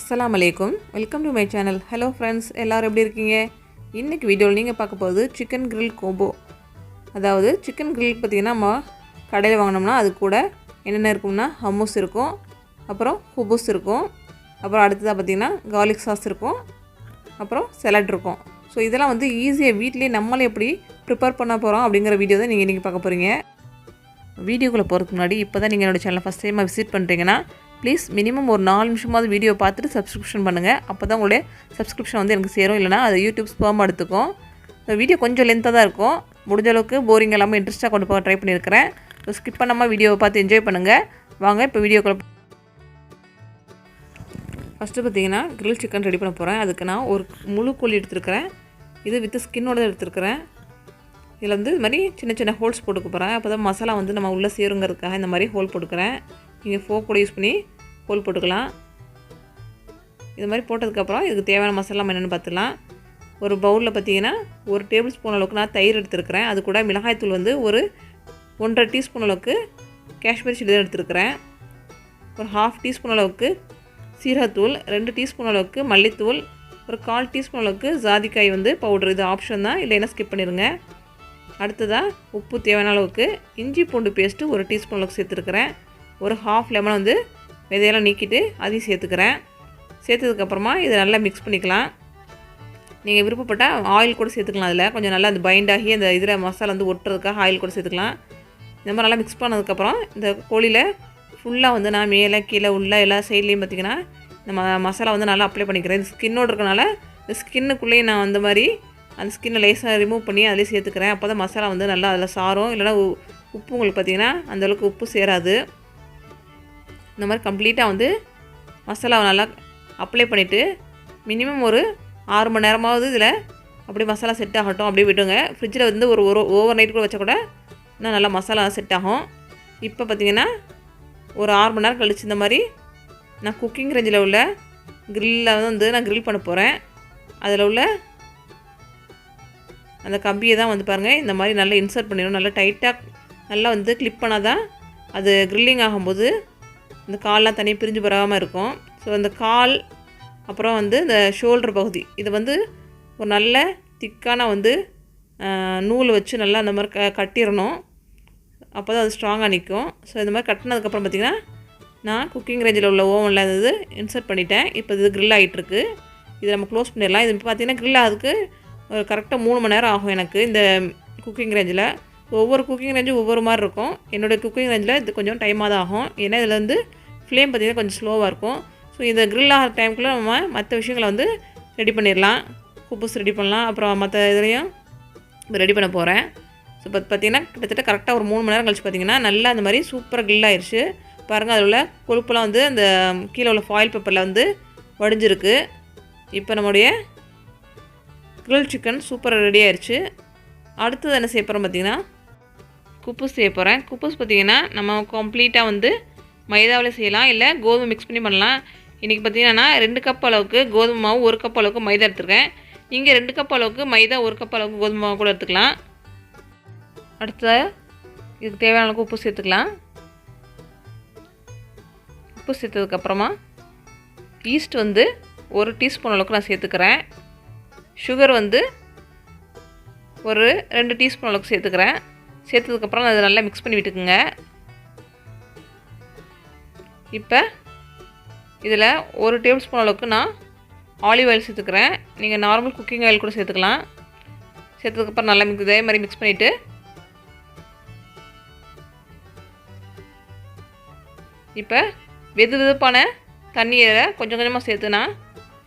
அஸ்ஸலாமு அலைக்கும். Welcome to my channel. Hello friends, எல்லோரும் எப்படி இருக்கீங்க? இன்றைக்கி வீடியோவில் நீங்கள் பார்க்க போகுது சிக்கன் கிரில் கோம்போ. அதாவது சிக்கன் கிரில் பார்த்திங்கன்னா நம்ம கடையில் வாங்கினோம்னா அது கூட என்னென்ன இருக்கும்னா ஹம்முஸ் இருக்கும், அப்புறம் குபூஸ் இருக்கும், அப்புறம் அடுத்ததாக பார்த்திங்கன்னா கார்லிக் சாஸ் இருக்கும், அப்புறம் சலாட் இருக்கும். ஸோ இதெல்லாம் வந்து ஈஸியாக வீட்டிலே நம்மளே எப்படி ப்ரிப்பேர் பண்ண போகிறோம் அப்படிங்கிற வீடியோ தான் நீங்கள் இன்றைக்கி பார்க்க போகிறீங்க. வீடியோக்குள்ளே போகிறதுக்கு முன்னாடி இப்போ தான் நீங்கள் என்னோடய சேனலை ஃபஸ்ட் டைமாக விசிட் பண்ணுறீங்கன்னா ப்ளீஸ் மினிமம் ஒரு 4 நிமிஷமாவது வீடியோ பார்த்துட்டு சப்ஸ்கிரிப்ஷன் பண்ணுங்கள். அப்போ தான் உங்களுடைய சப்ஸ்கிரிப்ஷன் வந்து எனக்கு சேரும், இல்லைனா அது யூடியூப் ஸ்பாம் எடுத்துக்கும். இந்த வீடியோ கொஞ்சம் லென்த்தாக தான் இருக்கும், முடிஞ்ச அளவுக்கு போரிங் இல்லாமல் இன்ட்ரெஸ்ட்டாக கொண்டு போக ட்ரை பண்ணியிருக்கிறேன். ஸோ ஸ்கிப் பண்ணாமல் வீடியோவை பார்த்து என்ஜாய் பண்ணுங்கள். வாங்க இப்போ வீடியோக்குள்ள. ஃபஸ்ட்டு பார்த்தீங்கன்னா கிரில் சிக்கன் ரெடி பண்ண போகிறேன். அதுக்கு நான் ஒரு முழு கோழி எடுத்துருக்கிறேன். இது வித் ஸ்கின்னோட எடுத்துருக்கிறேன். இதில் வந்து இது மாதிரி சின்ன சின்ன ஹோல்ஸ் போட்டுக்க போகிறேன். அப்போ தான் மசாலா வந்து நம்ம உள்ளே சேருங்கிறதுக்காக இந்த மாதிரி ஹோல் போட்டுக்கிறேன். நீங்கள் ஃபோக் கூட யூஸ் பண்ணி ஹோல் போட்டுக்கலாம். இது மாதிரி போட்டதுக்கப்புறம் இதுக்கு தேவையான மசாலா என்னென்னு பார்த்துக்கலாம். ஒரு பவுலில் பார்த்தீங்கன்னா 1 டேபிள் ஸ்பூன் அளவுக்கு நான் தயிர் எடுத்துருக்கிறேன். அது கூட மிளகாய்த்தூள் வந்து ஒரு 1.5 டீஸ்பூன் அளவுக்கு காஷ்மீரி சில்லி எடுத்துருக்கிறேன். ஒரு 1/2 டீஸ்பூன் அளவுக்கு சீரகத்தூள், 2 டீஸ்பூன் அளவுக்கு மல்லித்தூள், ஒரு 1/4 டீஸ்பூன் அளவுக்கு ஜாதிக்காய் வந்து பவுடர். இது ஆப்ஷன் தான், இல்லைன்னா ஸ்கிப் பண்ணிடுங்க. அடுத்ததாக உப்பு தேவையான அளவுக்கு, இஞ்சி பூண்டு பேஸ்ட்டு 1 டீஸ்பூன் அளவுக்கு சேர்த்துருக்கிறேன். ஒரு 1/2 லெமன் வந்து விதையெல்லாம் நீக்கிட்டு அதையும் சேர்த்துக்கிறேன். சேர்த்ததுக்கப்புறமா இதை நல்லா மிக்ஸ் பண்ணிக்கலாம். நீங்கள் விருப்பப்பட்டால் ஆயில் கூட சேர்த்துக்கலாம். அதில் கொஞ்சம் நல்லா அந்த பைண்ட் ஆகி அந்த இதில் மசாலா வந்து ஒட்டுறதுக்காக ஆயில் கூட சேர்த்துக்கலாம். இந்த மாதிரி நல்லா மிக்ஸ் பண்ணதுக்கப்புறம் இந்த கோழியில் ஃபுல்லாக வந்து நான் மேலே கீழே உள்ள எல்லா சைட்லேயும் பார்த்திங்கன்னா இந்த மசாலா வந்து நல்லா அப்ளை பண்ணிக்கிறேன். இது ஸ்கின்னோடு இருக்கனால இந்த ஸ்கின்னுக்குள்ளேயும் நான் அந்த மாதிரி அந்த ஸ்கின்னை லேசாக ரிமூவ் பண்ணி அதிலே சேர்த்துக்கிறேன். அப்போ தான் மசாலா வந்து நல்லா அதில் சாரும். இல்லைனா உப்பு உங்களுக்கு பார்த்திங்கன்னா அந்தளவுக்கு உப்பு சேராது. இந்த மாதிரி கம்ப்ளீட்டாக வந்து மசாலாவை நல்லா அப்ளை பண்ணிவிட்டு மினிமம் ஒரு 6 மணி நேரமாவது இதில் அப்படியே மசாலா செட் ஆகட்டும். அப்படியே விட்டுங்க. ஃப்ரிட்ஜில் வந்து ஒரு ஓவர் நைட் கூட வச்சா கூட இன்னும் நல்லா மசாலா செட் ஆகும். இப்போ பார்த்திங்கன்னா ஒரு 6 மணி நேரம் கழிச்சு இந்த மாதிரி நான் குக்கிங் ரேஞ்சில் உள்ள கிரில்லில் வந்து நான் கிரில் பண்ண போகிறேன். அதில் உள்ள அந்த கம்பியை தான் வந்து பாருங்கள் இந்த மாதிரி நல்லா இன்சர்ட் பண்ணிடணும். நல்லா டைட்டாக நல்லா வந்து கிளிப் பண்ணால் தான் அது கிரில்லிங் ஆகும்போது இந்த கால்லாம் தனியாக பிரிஞ்சு வராமல் இருக்கும். ஸோ அந்த கால் அப்புறம் வந்து இந்த ஷோல்டர் பகுதி இது வந்து ஒரு நல்ல திக்கான வந்து நூல் வச்சு நல்லா அந்த மாதிரி கட்டிடணும். அப்போ தான் அது ஸ்ட்ராங்காக நிற்கும். ஸோ இந்த மாதிரி கட்டினதுக்கப்புறம் பார்த்திங்கன்னா நான் குக்கிங் ரேஞ்சில் உள்ள ஓவனில் இது இன்சர்ட் பண்ணிட்டேன். இப்போ இது கிரில் ஆகிட்டுருக்கு. இதை நம்ம க்ளோஸ் பண்ணிடலாம். இது பார்த்திங்கன்னா கிரில் ஆகிறதுக்கு ஒரு கரெக்டாக 3 மணி நேரம் ஆகும் எனக்கு இந்த குக்கிங் ரேஞ்சில். ஒவ்வொரு குக்கிங் ரேஞ்சும் ஒவ்வொரு மாதிரி இருக்கும். என்னோடய குக்கிங் ரேஞ்சில் இது கொஞ்சம் டைமாக தான் ஆகும். ஏன்னா இதில் வந்து ஃப்ளேம் பார்த்திங்கன்னா கொஞ்சம் ஸ்லோவாக இருக்கும். ஸோ இந்த கிரில் ஆகிற டைமுக்குள்ளே நம்ம மற்ற விஷயங்களை வந்து ரெடி பண்ணிடலாம். குபூஸ் ரெடி பண்ணலாம், அப்புறம் மற்ற இதுலேயும் ரெடி பண்ண போகிறேன். ஸோ இப்போ பார்த்திங்கன்னா கிட்டத்தட்ட கரெக்டாக ஒரு 3 மணி நேரம் கழிச்சு பார்த்திங்கன்னா நல்லா அந்த மாதிரி சூப்பராக கிரில் ஆயிடுச்சு. பாருங்கள், அதில் உள்ள கொழுப்பெல்லாம் வந்து அந்த கீழே உள்ள ஃபாயில் பேப்பரில் வந்து வடிஞ்சிருக்கு. இப்போ நம்முடைய கிரில் சிக்கன் சூப்பராக ரெடி ஆயிடுச்சு. அடுத்தது என்ன செய்ய போகிறோம் பார்த்திங்கன்னா குபூஸ் செய்ய போகிறேன். குபூஸ் பார்த்திங்கன்னா நம்ம கம்ப்ளீட்டாக வந்து மைதாவில் செய்யலாம், இல்லை கோதுமை மிக்ஸ் பண்ணி பண்ணலாம். இன்றைக்கி பார்த்திங்கன்னா 2 கப் அளவுக்கு கோதுமை மாவு, 1 கப் அளவுக்கு மைதா எடுத்துருக்கேன். நீங்கள் 2 கப் அளவுக்கு மைதா, 1 கப் அளவுக்கு கோதுமை மாவு கூட எடுத்துக்கலாம். அடுத்தது இதுக்கு தேவையான அளவுக்கு உப்பு சேர்த்துக்கலாம். உப்பு சேர்த்ததுக்கப்புறமா ஈஸ்ட் வந்து 1 டீஸ்பூன் அளவுக்கு நான் சேர்த்துக்கிறேன். சுகர் வந்து ஒரு 2 டீஸ்பூன் அளவுக்கு சேர்த்துக்கிறேன். சேர்த்ததுக்கப்புறம் அதை நல்லா மிக்ஸ் பண்ணி விட்டுக்குங்க. இப்போ இதில் 1 டேபிள் ஸ்பூன் அளவுக்கு நான் ஆலிவ் ஆயில் சேர்த்துக்கிறேன். நீங்கள் நார்மல் குக்கிங் ஆயில் கூட சேர்த்துக்கலாம். சேர்த்ததுக்கப்புறம் நல்லா இதே மாதிரி மிக்ஸ் பண்ணிவிட்டு இப்போ வெதுவெதுப்பான தண்ணியை கொஞ்சம் கொஞ்சமாக சேர்த்துனா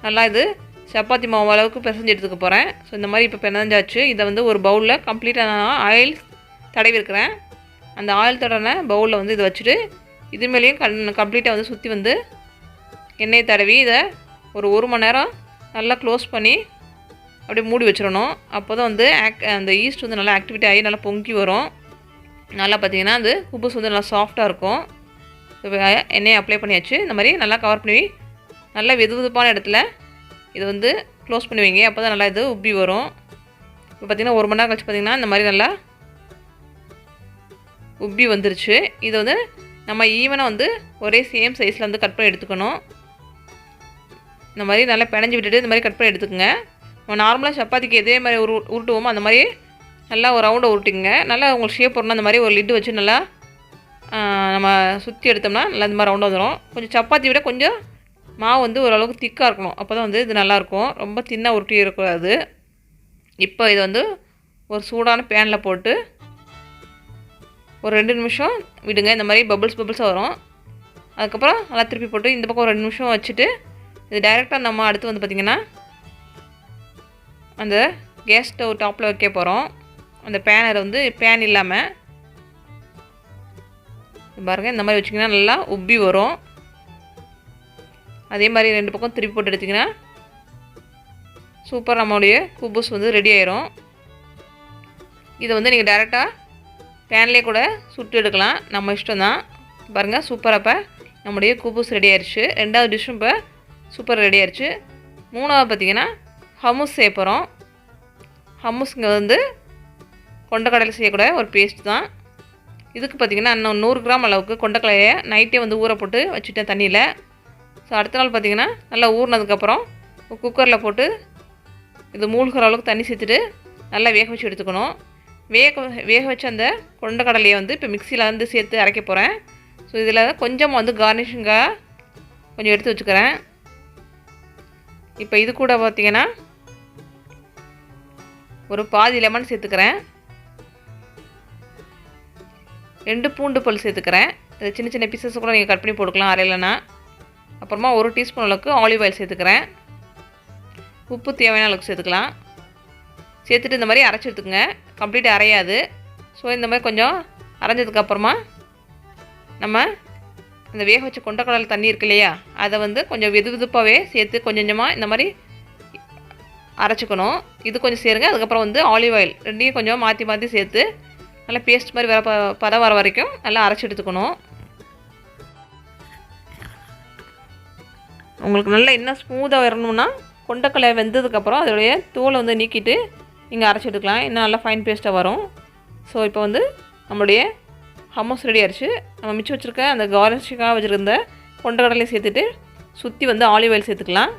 நல்லா இது சப்பாத்தி மாவு அளவுக்கு பிசைஞ்சு எடுத்துக்க போகிறேன். ஸோ இந்த மாதிரி இப்போ பிணைஞ்சாச்சு. இதை வந்து ஒரு பவுலில் கம்ப்ளீட்டாக நான் ஆயில் தடவி இருக்கிறேன். அந்த ஆயில் தடவின பவுலில் வந்து இதை வச்சுட்டு இது மேலேயும் கம்ப்ளீட்டாக வந்து சுற்றி வந்து எண்ணெயை தடவி இதை ஒரு 1 மணி நேரம் நல்லா க்ளோஸ் பண்ணி அப்படியே மூடி வச்சிடணும். அப்போ தான் வந்து அந்த ஈஸ்ட் வந்து நல்லா ஆக்டிவேட் ஆகி நல்லா பொங்கி வரும். நல்லா பார்த்திங்கன்னா அது குபூஸ் வந்து நல்லா சாஃப்டாக இருக்கும். எண்ணெயை அப்ளை பண்ணியாச்சு. இந்த மாதிரி நல்லா கவர் பண்ணி நல்லா வெதுவெதுப்பான இடத்துல இது வந்து க்ளோஸ் பண்ணி வைங்க. அப்போ தான் நல்லா இது உப்பி வரும். இப்போ பார்த்திங்கன்னா 1 மணி நேரம் கழிச்சு பார்த்திங்கன்னா இந்த மாதிரி நல்லா உப்பி வந்துருச்சு. இது வந்து நம்ம ஈவனாக வந்து ஒரே சேம் சைஸில் வந்து கட் பண்ணி எடுத்துக்கணும். இந்த மாதிரி நல்லா பிணைஞ்சி விட்டுட்டு இந்த மாதிரி கட் பண்ணி எடுத்துக்கோங்க. நம்ம நார்மலாக சப்பாத்திக்கு எதே மாதிரி உருட்டுவோமோ அந்த மாதிரி நல்லா ஒரு ரவுண்டை உருட்டிங்க. நல்லா உங்களுக்கு ஷேப் வரணும். அந்த மாதிரி ஒரு லிட்டு வச்சு நல்லா நம்ம சுற்றி எடுத்தோம்னா நல்லா இந்த மாதிரி ரவுண்டாக வந்துடும். கொஞ்சம் சப்பாத்தி விட கொஞ்சம் மாவு வந்து ஓரளவுக்கு திக்காக இருக்கணும். அப்போ தான் வந்து இது நல்லாயிருக்கும். ரொம்ப தின்னாக உருட்டி இருக்கக்கூடாது. இப்போ இது வந்து ஒரு சூடான பேனில் போட்டு ஒரு 2 நிமிஷம் விடுங்க. இந்த மாதிரி பபிள்ஸாக வரும். அதுக்கப்புறம் நல்லா திருப்பி போட்டு இந்த பக்கம் ஒரு 2 நிமிஷம் வச்சுட்டு இது டைரெக்டாக நம்ம அடுத்து வந்து பார்த்திங்கன்னா அந்த கேஸ் ஸ்டவ் டாப்பில் வைக்க போகிறோம். அந்த பேனர் வந்து பேன் இல்லாமல் பாருங்கள் இந்த மாதிரி வச்சிங்கன்னா நல்லா உப்பி வரும். அதே மாதிரி 2 பக்கம் திருப்பி போட்டு எடுத்திங்கன்னா சூப்பர் நம்மளுடைய குபூஸ் வந்து ரெடி ஆயிரும். இதை வந்து நீங்கள் டைரெக்டாக பேன்லேயே கூட சுட்டு எடுக்கலாம். நம்ம இஷ்டம் தான். பாருங்கள் சூப்பராக இப்போ நம்முடைய குபூஸ் ரெடி ஆயிடுச்சு. 2வது டிஷ்ஷும் இப்போ சூப்பர் ரெடி ஆயிடுச்சு. 3வது பார்த்திங்கன்னா ஹம்முஸ் செய்ய போகிறோம். ஹம்முஸ்ங்க வந்து கொண்டக்கடலை செய்யக்கூட ஒரு பேஸ்ட் தான். இதுக்கு பார்த்திங்கன்னா இன்னும் 100 கிராம் அளவுக்கு கொண்டக்கடலையை நைட்டே வந்து ஊற போட்டு வச்சுட்டேன் தண்ணியில். ஸோ அடுத்த நாள் பார்த்திங்கன்னா நல்லா ஊறினதுக்கப்புறம் குக்கரில் போட்டு இது மூழ்கிற அளவுக்கு தண்ணி சேர்த்துட்டு நல்லா வேக வச்சு எடுத்துக்கணும். வேக வச்ச அந்த கொண்டக்கடலையை வந்து இப்போ மிக்சியில் வந்து சேர்த்து அரைக்க போகிறேன். ஸோ இதில் கொஞ்சம் வந்து கார்னிஷிங்காக கொஞ்சம் எடுத்து வச்சுக்கிறேன். இப்போ இது கூட பார்த்திங்கன்னா ஒரு பாதி லெமன் சேர்த்துக்கிறேன். 2 பூண்டு பல் சேர்த்துக்கிறேன். இது சின்ன சின்ன பீசஸ் கூட நீங்கள் கட் பண்ணி போட்டுக்கலாம் அரையிலனா. அப்புறமா 1 டீஸ்பூன் அளவுக்கு ஆலிவ் ஆயில் சேர்த்துக்கிறேன். உப்பு தேவையான அளவுக்கு சேர்த்துக்கலாம். சேர்த்துட்டு இந்த மாதிரி அரைச்சி எடுத்துக்கங்க. கம்ப்ளீட்டாக அரையாது. ஸோ இந்த மாதிரி கொஞ்சம் அரைஞ்சதுக்கப்புறமா நம்ம இந்த வேக வச்ச கொண்டக்கடலை தண்ணி இருக்கு இல்லையா, அதை வந்து கொஞ்சம் வெதுப்பாகவே சேர்த்து கொஞ்சம் கொஞ்சமாக இந்த மாதிரி அரைச்சிக்கணும். இது கொஞ்சம் சேருங்க. அதுக்கப்புறம் வந்து ஆலிவ் ஆயில் 2யும் கொஞ்சம் மாற்றி மாற்றி சேர்த்து நல்லா பேஸ்ட் மாதிரி பதம் வர வரைக்கும் நல்லா அரைச்சி எடுத்துக்கணும். உங்களுக்கு நல்லா இன்னும் ஸ்மூத்தாக வரணும்னா கொண்டக்கடலை வெந்ததுக்கப்புறம் அதோடைய தோலை வந்து நீக்கிட்டு நீங்கள் அரைச்சி எடுக்கலாம். இன்னும் நல்லா ஃபைன் பேஸ்ட்டாக வரும். ஸோ இப்போ வந்து நம்மளுடைய ஹம்மஸ் ரெடி ஆயிடுச்சு. நம்ம மிச்சம் வச்சுருக்க அந்த கார்னிஷிங்காக வச்சுருந்த கொண்டக்கடலையும் சேர்த்துட்டு சுற்றி வந்து ஆலிவ் ஆயில் சேர்த்துக்கலாம்.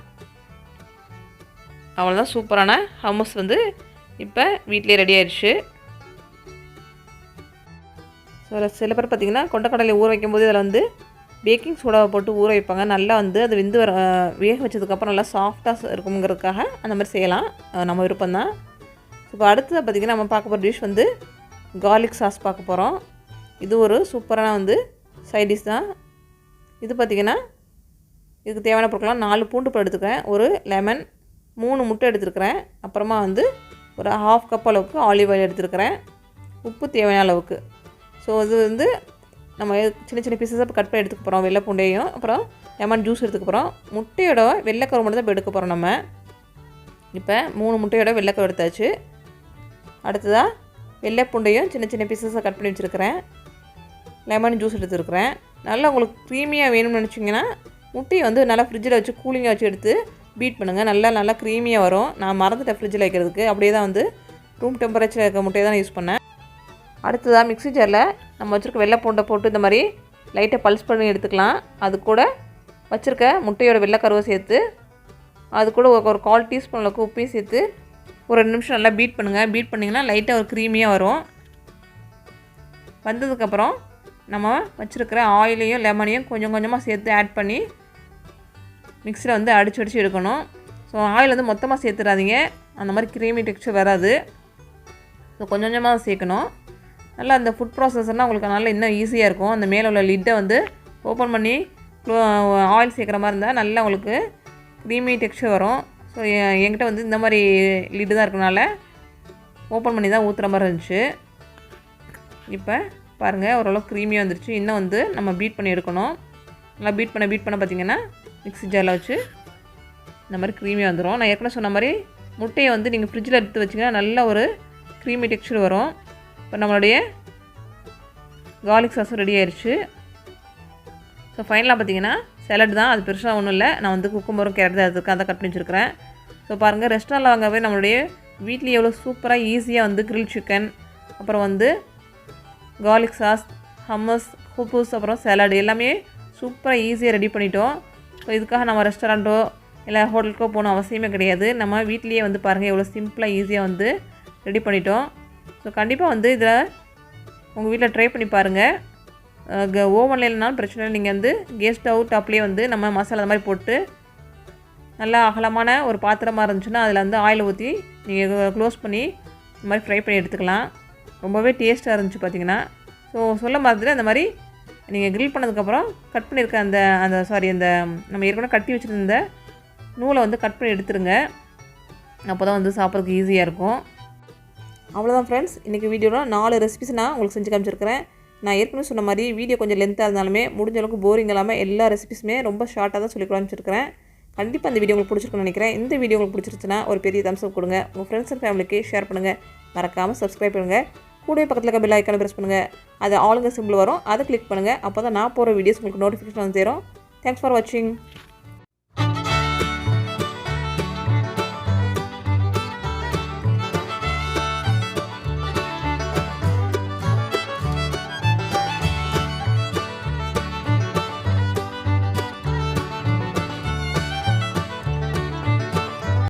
அவ்வளோதான், சூப்பரான ஹம்மஸ் வந்து இப்போ வீட்டிலே ரெடி ஆயிடுச்சு. ஸோ சில பேர் பார்த்திங்கன்னா கொண்டக்கடலை ஊற வைக்கும்போது அதில் வந்து பேக்கிங் சோடாவை போட்டு ஊற வைப்பாங்க. நல்லா வந்து அது வெந்து வேக வச்சதுக்கப்புறம் நல்லா சாஃப்டாக இருக்குங்கிறதுக்காக அந்த மாதிரி செய்யலாம். நம்ம விருப்பம்தான். இப்போ அடுத்தது பார்த்திங்கன்னா நம்ம பார்க்க போகிற டிஷ் வந்து கார்லிக் சாஸ் பார்க்க போகிறோம். இது ஒரு சூப்பரான வந்து சைட் டிஷ் தான். இது பார்த்திங்கன்னா இதுக்கு தேவையான பொருட்கள்லாம் 4 பூண்டு பழம் எடுத்துக்கிறேன், ஒரு லெமன், 3 முட்டை எடுத்துருக்கிறேன், அப்புறமா வந்து ஒரு 1/2 கப் அளவுக்கு ஆலிவ் ஆயில் எடுத்துருக்கிறேன், உப்பு தேவையான அளவுக்கு. ஸோ இது வந்து நம்ம சின்ன சின்ன பீசஸாக கட் பண்ணி எடுத்துக்க போகிறோம். வெள்ளை பூண்டையும் அப்புறம் லெமன் ஜூஸ் எடுத்துக்க போகிறோம். முட்டையோட வெள்ளைக்கரு மட்டும் தான் இப்போ எடுக்க போகிறோம். நம்ம இப்போ 3 முட்டையோட வெள்ளைக்கரு எடுத்தாச்சு. அடுத்ததாக வெள்ளை பூண்டையும் சின்ன சின்ன பீசஸாக கட் பண்ணி வச்சுருக்கிறேன், லெமன் ஜூஸ் எடுத்துருக்கிறேன். நல்லா உங்களுக்கு க்ரீமியாக வேணும்னு நினச்சிங்கன்னா முட்டையை வந்து நல்லா ஃப்ரிட்ஜில் வச்சு கூலிங்காக வச்சு எடுத்து பீட் பண்ணுங்கள். நல்லா க்ரீமியாக வரும். நான் மறந்துட்டேன் ஃப்ரிட்ஜில் வைக்கிறதுக்கு. அப்படியே தான் வந்து ரூம் டெம்பரேச்சரில் இருக்க முட்டையை தான் யூஸ் பண்ணேன். அடுத்ததாக மிக்ஸி ஜாரில் நம்ம வச்சுருக்க வெள்ளை பூண்டை போட்டு இந்த மாதிரி லைட்டாக பல்ஸ் பண்ணி எடுத்துக்கலாம். அது கூட வச்சுருக்க முட்டையோட வெள்ளைக்கருவை சேர்த்து அது கூட ஒரு 1/4 டீஸ்பூன் அளவுக்கு உப்பையும் சேர்த்து ஒரு 2 நிமிஷம் நல்லா பீட் பண்ணுங்கள். பீட் பண்ணிங்கன்னா லைட்டாக ஒரு க்ரீமியாக வரும். வந்ததுக்கப்புறம் நம்ம வச்சுருக்கிற ஆயிலையும் லெமனையும் கொஞ்சம் கொஞ்சமாக சேர்த்து ஆட் பண்ணி மிக்ஸியில் வந்து அடித்து எடுக்கணும். ஸோ ஆயில் வந்து மொத்தமாக சேர்த்துடாதீங்க, அந்த மாதிரி க்ரீமி டெக்ஸ்சர் வராது. ஸோ கொஞ்சம் கொஞ்சமாக சேர்க்கணும். நல்லா அந்த ஃபுட் ப்ராசஸர்னால் உங்களுக்கு நல்லா இன்னும் ஈஸியாக இருக்கும். அந்த மேலே உள்ள லிட்டை வந்து ஓப்பன் பண்ணி ஆயில் சேர்க்குற மாதிரி இருந்தால் நல்லா உங்களுக்கு க்ரீமி டெக்ஸ்சர் வரும். ஸோ என்கிட்ட வந்து இந்த மாதிரி லிட்டு தான் இருக்கனால ஓப்பன் பண்ணி தான் ஊற்றுற மாதிரி இருந்துச்சு. இப்போ பாருங்கள் ஓரளவுக்கு க்ரீமியாக வந்துருச்சு. இன்னும் வந்து நம்ம பீட் பண்ணி எடுக்கணும். நல்லா பீட் பண்ண பார்த்திங்கன்னா மிக்ஸி ஜாரில் வச்சு இந்த மாதிரி க்ரீமியாக வந்துடும். நான் ஏற்கனவே சொன்ன மாதிரி முட்டையை வந்து நீங்கள் ஃப்ரிட்ஜில் எடுத்து வச்சிங்கன்னா நல்ல ஒரு க்ரீமி டெக்ஸ்சர் வரும். இப்போ நம்மளுடைய கார்லிக் சாஸும் ரெடி ஆயிடுச்சு. ஸோ ஃபைனலாக பார்த்திங்கன்னா சாலட் தான், அது பெருசாக ஒன்றும் இல்லை. நான் வந்து குக்கும்பரும் கேரட் தான் அதுக்கு அதை கட் பண்ணி வச்சுருக்கிறேன். ஸோ பாருங்கள் ரெஸ்டாரண்ட்டில் வாங்கவே நம்மளுடைய வீட்லேயே எவ்வளோ சூப்பராக ஈஸியாக வந்து கிரில் சிக்கன், அப்புறம் வந்து கார்லிக் சாஸ், ஹம்மஸ், குபூஸ், அப்புறம் சாலட் எல்லாமே சூப்பராக ஈஸியாக ரெடி பண்ணிட்டோம். ஸோ இதுக்காக நம்ம ரெஸ்டாரண்ட்டோ இல்லை ஹோட்டலுக்கோ போகணும் அவசியமே கிடையாது. நம்ம வீட்லேயே வந்து பாருங்கள் எவ்வளோ சிம்பிளாக ஈஸியாக வந்து ரெடி பண்ணிட்டோம். ஸோ கண்டிப்பாக வந்து இதில் உங்கள் வீட்டில் ட்ரை பண்ணி பாருங்கள். ஓவனில் இல்லைனாலும் பிரச்சனை இல்லை. நீங்கள் வந்து கேஸ் ஸ்டவ் டாப்லேயே வந்து நம்ம மசாலா அந்த மாதிரி போட்டு நல்லா அகலமான ஒரு பாத்திரமாக இருந்துச்சுன்னா அதில் வந்து ஆயில் ஊற்றி நீங்கள் க்ளோஸ் பண்ணி இந்த மாதிரி ஃப்ரை பண்ணி எடுத்துக்கலாம். ரொம்பவே டேஸ்ட்டாக இருந்துச்சு பார்த்திங்கன்னா. ஸோ சொல்ல மாதிரி அந்த மாதிரி நீங்கள் கிரில் பண்ணதுக்கப்புறம் கட் பண்ணியிருக்க அந்த நம்ம ஏற்கனவே கட்டி வச்சுருந்த நூலை வந்து கட் பண்ணி எடுத்துருங்க. அப்போ தான் வந்து சாப்பிட்றதுக்கு ஈஸியாக இருக்கும். அவ்வளோதான் ஃப்ரெண்ட்ஸ், இன்றைக்கி வீடியோவில் 4 ரெசிபிஸ் நான் உங்களுக்கு செஞ்சு காமிச்சிருக்கிறேன். நான் ஏற்கனவே சொன்ன மாதிரி வீடியோ கொஞ்சம் லென்த்தாக இருந்தாலுமே முடிஞ்ச அளவுக்கு போரிங் இல்லாமல் எல்லா ரெசிபிஸுமே ரொம்ப ஷார்ட்டாக தான் சொல்லி காமிச்சிருக்கிறேன். கண்டிப்பாக இந்த வீடியோ உங்களுக்கு பிடிச்சிருக்குன்னு நினைக்கிறேன். இந்த வீடியோ உங்களுக்கு பிடிச்சிருச்சுன்னா ஒரு பெரிய தம்ஸ் அப் கொடுங்க. உங்கள் ஃப்ரெண்ட்ஸ் அண்ட் ஃபேமிலிக்கு ஷேர் பண்ணுங்கள். மறக்காமல் சப்ஸ்கிரைப் பண்ணுங்கள். கூடவே பக்கத்தில் இருக்க பெல் ஐக்கானை ப்ரெஸ் பண்ணுங்கள். அது ஆளுங்க சிம்பிள் வரும், அதை கிளிக் பண்ணுங்கள். அப்போ தான் நான் போகிற வீடியோஸ் உங்களுக்கு நோட்டிஃபிகேஷன் வந்து சேரும். தேங்க்ஸ் ஃபார் வாட்சிங்.